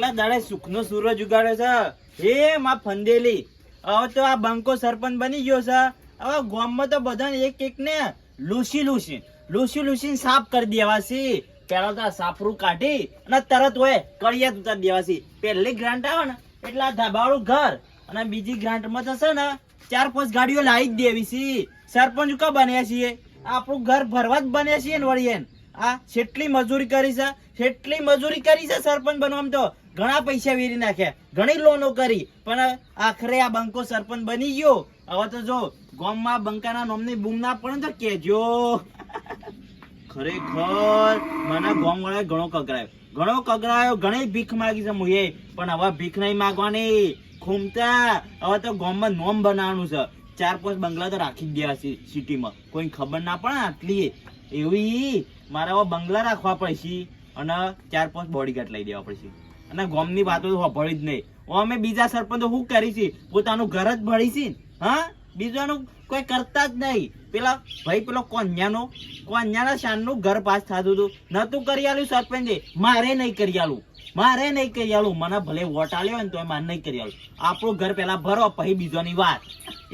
કેટલા દાડે સુખનો સૂરજ ઉગાડ્યો છે હે માં ફંદેલી. હવે તો આ બંકો સરપંચ બની ગયો છે. હવે ગામમાં તો બધાને એક એક ને લૂસી સાફ કરી દેવાસી. પેલા તો સાફરું કાઢી અને તરત હોય કડિયા ઉતાર દેવાસી. પહેલી ગ્રાન્ટ આવે ને એટલે આ ધાબાવાળું ઘર અને બીજી ગ્રાન્ટ માં થશે ને 4-5 ગાડીઓ લાવી જ દેવી છે. સરપંચ કા બન્યા છીએ, આપણું ઘર ભરવા જ બન્યા છીએ ને વળી એને. આ કેટલી મજૂરી કરી છે સરપંચ બનવામાં. તો ઘણા પૈસા વેરી નાખ્યા, ઘણી લોનો કરી, પણ આખરે આ બંકો સરપંચ બની ગયો. હવે તો જો ગામમાં બંકાના નામની બૂમ ના પડે તો કેજો. ખરેખર મને ગામ વાળાએ ઘણો કગરાયો, ઘણી ભીખ માંગી છે મુએ, પણ હવે ભીખ નહીં માંગવાની. ખૂમતા હવે તો ગામમાં નોમ બનાવવાનું છે. 4-5 બંગલા તો રાખી જ દેવા છે સિટીમાં, કોઈ ખબર ના પડે આટલી. એવી મારે હવે બંગલા રાખવા પડશે અને 4-5 બોડીગાર્ડ લઈ દેવા પડશે. અને ગામની વાતો તો ભળી જ નહીં. અમે બીજા સરપંચો શું કરી છે, પોતાનું ઘર જ ભળી છે. હા, બીજાનું કોઈ કરતા જ નહીં. પેલા ભાઈ પેલો કોન્યાના શાનનું ઘર પાસ થતું હતું, નતું કરી આલ્યું સરપંચે. મારે નહીં કરી આલું. મને ભલે વોટ આલ્યો હોય ને તો મારે નહીં કરી આલું. આપણું ઘર પેલા ભરો પછી બીજોની વાત.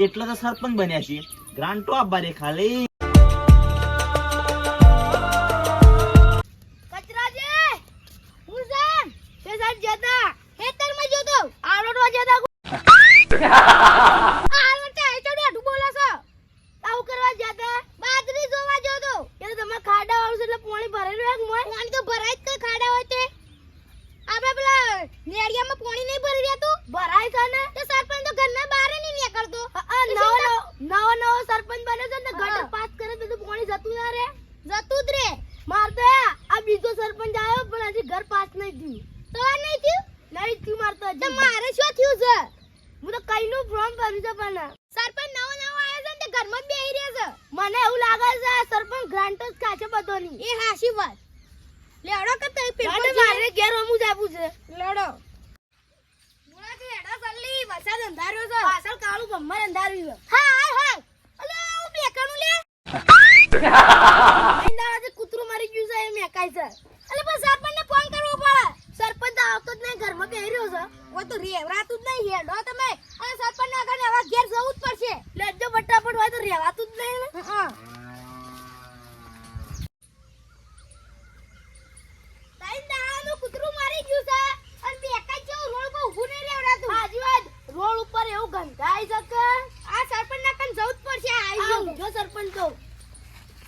એટલે તો સરપંચ બન્યા છીએ. ગ્રાન્ટો આપવા દે ખાલી. મને એવું લાગે છે સરપંચ ગ્રાન્ટ જ ખાશે બધોની. એ હાસી વાત. લેડો કે તે પેપર મારે ઘેર રમું જાવું છે. લેડો મુળાથી હેડા સલ્લી વરસાદ અંધાર્યો છે. પાછળ કાળું ભમ્મર અંધાર્યું છે. હા અલે હું બેકણું લે. ઇંદાળાથી કૂતરું મરી ગયું છે, એ મેકાય છે. અલે પણ સરપંચને ફોન કરવો પડે. સરપંચ આવતો જ નહીં, ઘરમાં બેહી રહ્યો છે. ઓ તો રેવરાતું જ નહીં. હેડો તમે. અને સરપંચને આગળ હવે ઘેર જવું જ પડશે. લેજો ફટાફટ, હોય તો રેવાતું જ નહીં ને. હા કૂતરું મારી ગયું છે અને બેકાઈ જેવું રોડ પર ઊભું નહીં રહેવડાતું. હાજી વાત. રોડ ઉપર એવું ગંધાઈ છે કે આ સરપંચ ના કન જવું જ પડશે. આવી જો સરપંચ તો.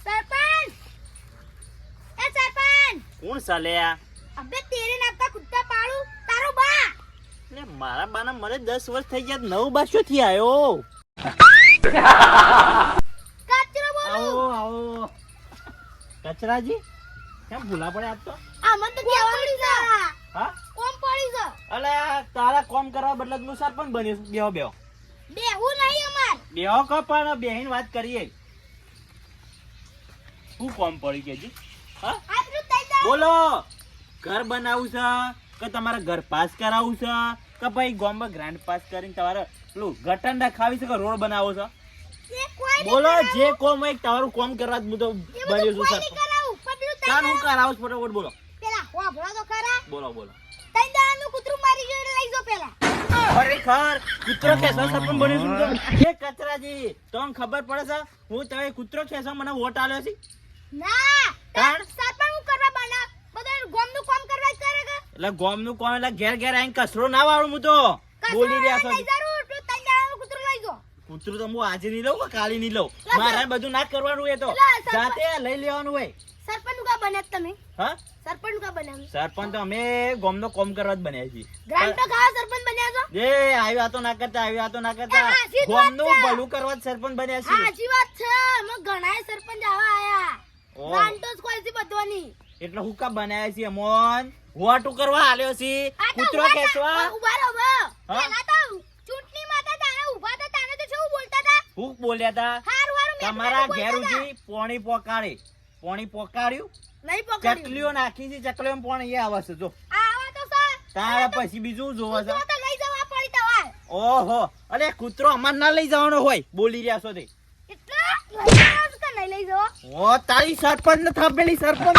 સરપંચ કોણ સાલ્યા? અબે તેરે નાતા કુત્તા પાડું તારો બા. એટલે મારા બાના મને 10 વર્ષ થઈ ગયા, 9 બાસ્યો થી આવ્યો. કચરો બોલું. આવો કચરાજી, કેમ ભૂલા પડે આપ તો? આમાં તો કેવાનું છે. હા કોમ પડી છે. અલે તારા કોમ કરવા બદલે તું સરપંચ બન્યો. બેહો બેહું નહીં અમાર. બેહો કો, પણ બેહીન વાત કરીએ. શું કોમ પડી કેજી? હા આટલું થઈ જાય. બોલો. ઘર બનાવું છે કે તમારે ઘર પાસ કરાવવું છે કે ભાઈ ગામમાં ગ્રાન્ટ પાસ કરીને તમારે પેલું ગટર નખાવી છે કે રોડ બનાવો છો? એ કોઈ બોલો, જે કોમ હોય તમારું કોમ કરવા જ હું તો બન્યો છું સરપંચ. કરાવું પબલું થઈ કાન હું કરાવું છું ફટાફટ બોલો. પેલા વાભળો તો ખરા. બોલો. તઈ દાનું કૂતરું મારી ગયું એટલે લઈ જો પેલા. ખરેખર કૂતરો ખેંચવા સરપંચ બન્યો છું તો એ કચરાજી તમને ખબર પડે છે હું તમે કૂતરો ખેંચવા મને વોટ આલ્યો છે? ના તાણ? સરપંચ હું કરવા બના બધા ગોમનું કામ કરવા જ કરે કે. એટલે ગામનું કોમ એટલે ઘેર આવીને કચરો ના વાળું. હું તો બોલી રહ્યા છો. લઈ જરૂર તું તઈ દાનું કૂતરું લઈ જો. કૂતરું તો હું આજે નહીં લઉં કે કાલે નહીં લઉં. મારે બધું ના જ કરવાનું હોય તો જાતે લઈ લેવાનું હોય. સરપંચ નું કા બન્યા તમે? હા, સરપંચ નું કા બન્યા? સરપંચ તો અમે ગામનો કોમ કરવા જ બન્યા છીએ. ગ્રાન્ટ તો ખાવા સરપંચ બન્યા છો. એ આવ્યા તો ના કરતા ગામનું ભલું કરવા જ સરપંચ બન્યા છીએ. સાચી વાત છે. અમે ઘણાય સરપંચ આવા આયા. ઓહ. ગ્રાન્ટ તો કોઈ થી બધવાની. એટલે હું કા બનાવ્યા છીએ મોન? વોટ કરવા આલ્યો છે કૂતરો ખેંચવા. ઉભા રહો બો. હા? પેલા તો ચૂંટણી માતા તારે ઉભા તો તારે તો શું બોલતા હતા? હું બોલ્યા તા હારું તમારા ઘેર ઉજી પોણી પોકાડ્યું નહીં પકડ્યું. ચકલીઓ નાખી છે, ચકલીઓ પોણી એ આવે છે જો. આવા તો સર તારા પછી બીજું જોવે છે. કૂતરો તો લઈ જવા પડી તમારે. ઓહો, અરે કૂતરો અમાર ના લઈ જવાનો હોય બોલી રહ્યા છો તે. એટલે જાવ કે નહીં લઈ જાઓ ઓ તારી સરપંચ ને થાપેલી સરપંચ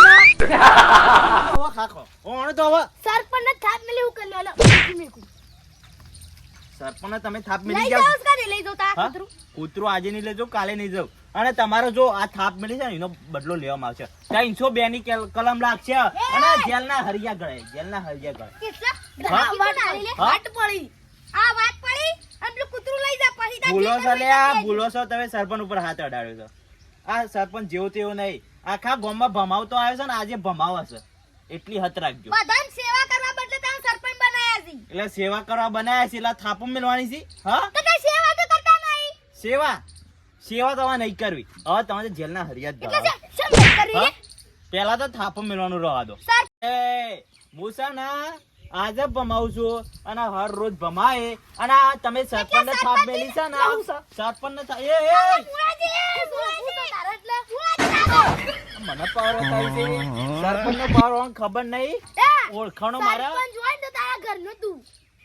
ના ઓ ખાખો ઓણ તો હવે સરપંચ ને થાપ મેલી હું કરી લો સરપંચ તમે થાપ મેલી લઈ જાવ જાવ કે નહીં લઈ જાવ તા હા? કૂતરું કૂતરું આજે નહીં લેજો કાલે નહીં જાવ અને તમારો જો આ થાપ મેલી છે ને એનો બદલો લેવામાં આવશે 302 ની કલમ લાગશે અને જેલના હરિયા ગળે કેટલા હા? વાત આલી લે હા? વાત પડી આ વાત પડી અને પેલું કૂતરું લઈ જા પછી તાર ભૂલો જેટલા છો લ્યા પૈસા ભૂલો છો તમે સરપંચ ઉપર હાથ અડાડ્યો છો આ સરપંચ જેવો તેવો નહીં આખા ગામમાં ભમાવ તો આવ્યો છે ને આજે ભમાવ હશે એટલી હત રાખજો બધાને સેવા કરવા બદલે તમે સરપંચ બનાયા છે એટલે સેવા કરવા બનાયા છે એટલે થાપો મેળવાની છે હા તો કઈ સેવા તો કરતા નહીં સેવા તમારે નહીં કરવી હવે તમારે જેલના હરિયા જ એટલે ભરાવા. શેમ નહીં કરી હા? રે પેલા તો થાપો મેળવાનું રહેવા દો સર એ મુસાના આજે ભમાવું છું અને હર રોજ ભમાય અને આ તમે સરપંચ ને થાપ મેલી છે ને સરપંચ ને મુરાજી તારે એટલે મુરાજી મને પાવર થાય છે સરપંચ નો પાવર ખબર નહીં ઓળખાણો મારા સરપંચ હોય ને તો તારા ઘરનો તું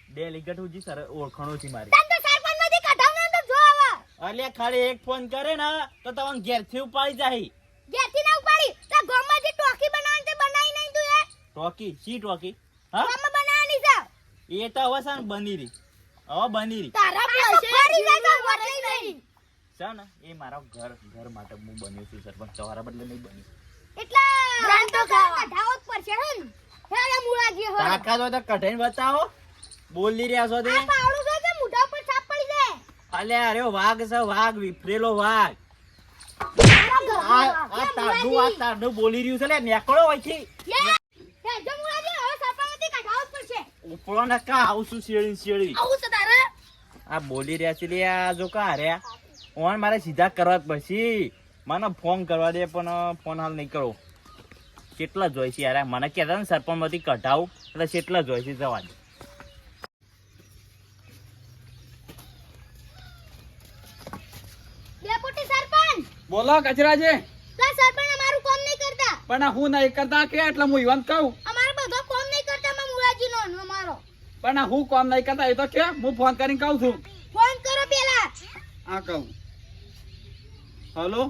ડેલિગેટ હુજી સર ઓળખાણો છે મારી તને તો સરપંચ માંથી કઢાવને તો જો આવા અલ્યા ખાલી એક ફોન કરે ને તો તમને ઘેરથી ઉપાડી જાય ઘેરથી ના ઉપાડી તો ગામમાં જે ટોકી બનાવવાની તે બનાવી નહીં તું એ ટોકી સી ટોકી હા ગામમાં બનાવવાની છે એ તો હવે સાન બની રહી હવે બની રહી તારા પૈસે ફરી જાય તો વટલી નહીં છે ને એ મારા ઘર માટે હું બન્યો છું સરપંચ તમારા બદલે નહીં બન્યું એટલા ગ્રાન્ટો કઢાવો જ પડશે હે હેડા મુરાજી હો કાકા તો કઠિન બતાવો બોલી રહ્યા છો તે આ પાવડું છે કે મોઢા ઉપર છાપ પડી જાય અલ્યા અરે વાઘ છે વાઘ વિફરેલો વાઘ તારા આ તાડું બોલી રહ્યું છે લે નેકળો હોય છે હે જો મુરાજી હવે સરપંચથી કઢાવો જ પડશે ઉપરો ને કા આવશું શેડી આવું છે તારે આ બોલી રહ્યા છે લે આ જો કા રહ્યા ઓન મારે સીધા કરવા જ પછી મને ફોન કરવા દે પણ ફોન હાલ નહીં કરો કેટલા જોઈ છે યાર મને કહેતા ને સરપંચ માંથી કઢાવું એટલે કેટલા જોઈ છે જવા દે ડેપ્યુટી સરપંચ બોલો કચરાજી લા સરપંચ અમારું કામ નહીં કરતા પણ હું નહીં કરતા કે એટલે હું ઈવન કહું અમારો બધો કામ નહીં કરતા માં મુરાજી નો ને અમારો પણ હું કોમ નહીં કરતા એ તો કે હું ફોન કરીને કહું છું ફોન કરો પેલા આ કહું હલો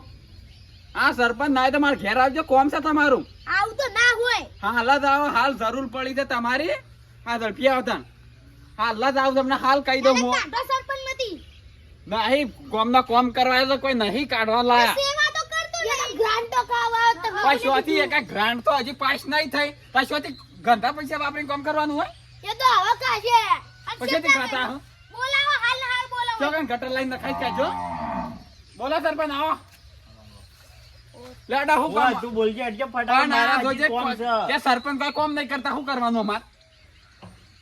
હા સરપંચ ના તો મારે ઘેર આવજો કોમ છે તમારું આવું તો ના હોય હાલ જ આવો હાલ જરૂર પડી છે તમારી હા ઝડપી આવતા હાલ જ આવું તમને હાલ કહી દઉં હું કાઢો સરપંચ માંથી નહીં કોમના કોમ કરવા તો કોઈ નહીં કાઢવા લાયા સેવા તો કરતો નહીં ગ્રાન્ટો ખાવા તમે પૈસાથી એક ગ્રાન્ટ તો હજી પાસ નહીં થઈ પૈસાથી ગંધા પૈસા વાપરીને કામ કરવાનું હોય એ તો હવે કાજે પૈસાથી ખાતા હું બોલાવો હાલ ને હાલ બોલાવો જો કઈ ગટર લઈને નખાઈ કાઢજો બોલો સરપંચ આવો લેડા હું ઓય, કામ તું બોલજે એટલે પણ ફટાફટ આ મારા જોજે હજી કોમ છે. કે સરપંચ કોઈ કોમ નહીં કરતા શું કરવાનું અમાર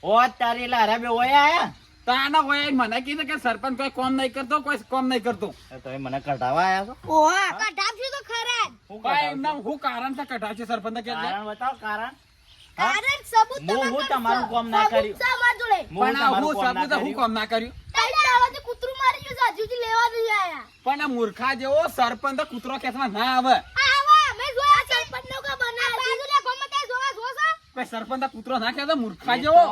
ઓ તારી લારા બે ઓય આયા તો આના હોય મને કીધું કે સરપંચ કોઈ કોમ નહીં કરતો કોઈ કોમ નહીં કરતો તમે મને કઢાવા આયા છો ઓહા કઢાવજો તો ખરા હું ભાઈ કઢાવું એમના હું કારણ છે કઢાવશે સરપંચ કે છું? કારણ બતાવો કારણ કારણ સબૂત હું તમારું કામ ના કર્યું. અમાર જોડે હું પણ આ તમારું હું કામ ના સબૂત હું કર્યું. કામ ના કર્યું તઈને આવાજે કૂતરું મારી ગયું છે, હજુથી લેવા નહીં આયા પણ આ મૂર્ખા જેવો સરપંચ તો કૂતરો ખેંચવા ના આવે આવા મેં જોયા સરપંચ નો કા બનાવ્યા બાજુલે ગમે તે જોવા જોશો કોઈ સરપંચ તો કૂતરો ના ખેંચે મૂર્ખા જેવો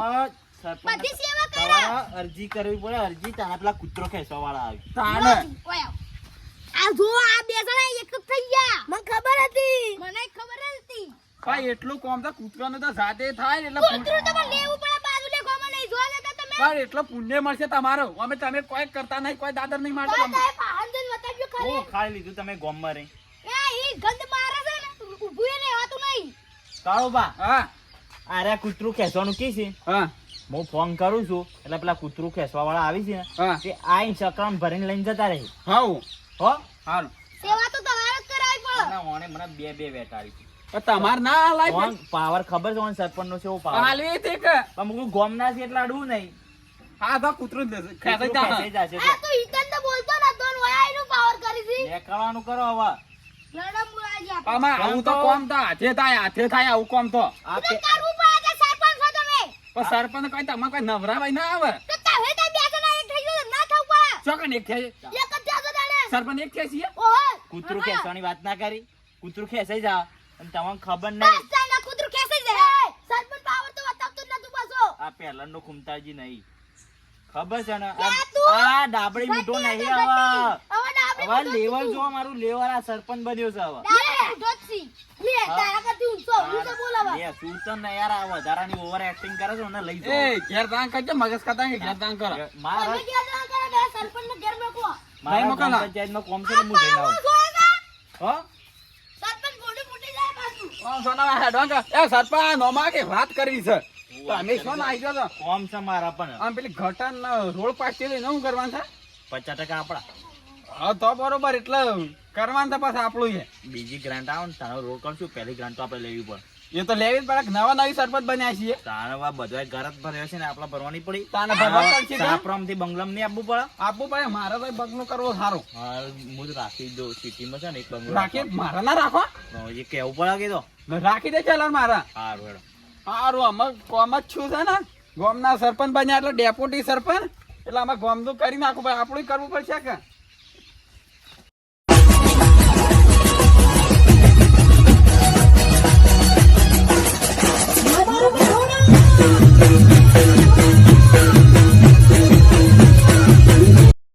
સરપંચ બધી સેવા કરે તમારે અરજી કરવી પડે અરજી તારા પેલા કૂતરો ખેંચવા વાળા આવે તાણે ઓય આ જો આ બે જણા એક જ થઈ ગયા મને ખબર હતી મને ખબર જ હતી ભાઈ એટલું કોમ તો કૂતરોને તો જાતે થાય ને એટલે કૂતરું તો પણ લેવું પડે બાજુલે ગમે નહીં જોવા દેતા તમે પણ એટલો પુણ્ય મળશે તમારો અમે તમે કોઈ કરતા નહીં કોઈ દાદર નહીં મારતો તો તમે. તે પાહંજન બતાવ્યો ખરે હું ખાઈ લીધું તમે ગોમમાં રહી એ ઈ ગંધ મારે છે ને ઊભું એ રહેવાતું નહીં કાળો બા હા આરે કૂતરું ખેંચવાનું કી છે હા હું ફોન કરું છું એટલે પેલા કૂતરું ખેંચવા વાળા આવી છે ને હા તે આઈ સકરામ ભરીને લઈને જતા રહે હાઉ હો હાલ સેવા તો તમારે જ કરાવી પડે અને ઓણે મને બે વેટાડી તો તમાર ના લાય ઓન પાવર ખબર છે ઓન સરપંચ નો છે એવો પાવર હાલવી હતી કે પણ મુકું ગોમ ના છે એટલે અડવું નહીં હા તો કૂતરું જ ખેંચાઈ કૂતરું જા ખેંચાઈ જશે આ તો ઈતન તો બોલતો નતો ને વયા એનું પાવર કરી દી દેખાવાનું કરો હવે લડમ મુરાજી આપણે આમાં આવું તો કોમ તો હાથે થાય આવું કોમ તો આ તો કરવું પડે કે સરપંચ છો તમે પણ સરપંચ કોઈ તમે કોઈ નવરાવાય ના આવે તો તમે તો બે જણા એક થઈ ગયો ના થવું પડે ચોકન એક ખેંચે એક જ જાજો દાડે સરપંચ એક ખેંચીએ ઓહો કૂતરું ખેંચવાની વાત ના કરી કૂતરું ખેંચાઈ જા અને તમને ખબર બસ નહીં જાના કૂતરું ખેંચી જાય સરપંચ પાવર તો બતાવતો જ નતું પાછો આ પહેલા નો ખુમતાજી નહીં ખબર છે ને લે તું. આ ડાબડી મીઠો નહીં હવે હવે ડાબડી હવે લેવલ જો મારું લેવલ આ સરપંચ બન્યો છે હવે લે શું તો ને યાર આ વધારાની ઓવર એક્ટિંગ કરે છે ને લઈ એ જાઓ ઘેર તાંગ કરજે મગજ ખાતા કે ઘેર તાંગ કરો મારા ભાઈ મોકલો ના. પંચાયતમાં કોમ છે ને હું જઈને આવું હો સોના હેડવાંગ એ સરપંચ નોમા કે વાત કરવી છે તો અમે શું ના આવી ગયો કોમ છે મારા પણ આમ પેલી ઘટન રોડ પાછી લઈને શું કરવાનું છે 50% આપડા હા તો બરોબર એટલે કરવાનું તો પાછું આપણું છે બીજી ગ્રાન્ટ આવે ને તારો રોડ કરશું પહેલી ગ્રાન્ટ તો આપણે લેવી પડે એ તો લેવી જ પડે નવા નવી સરપંચ બન્યા છીએ તારે બધા ઘર જ ભર્યો છે ને આપડે ભરવાની પડી તાને ભરવા પડશે તો? સાપરામ થી બંગલામ નહીં આપવું પડે આપવું પડે મારે તો બગલું કરવો સારું હા હું તો રાખી દઉં સિટીમાં છે ને એક બંગલો રાખી મારા ના રાખો એ કેવું પડે કીધો રાખી દે ચાલ મારા સારું હેડો સારું અમે કોમ જ છું છે ને ગામના સરપંચ બન્યા એટલે ડેપ્યુટી સરપંચ એટલે અમે ગામનું કરી નાખું ભાઈ આપણું કરવું પડશે કે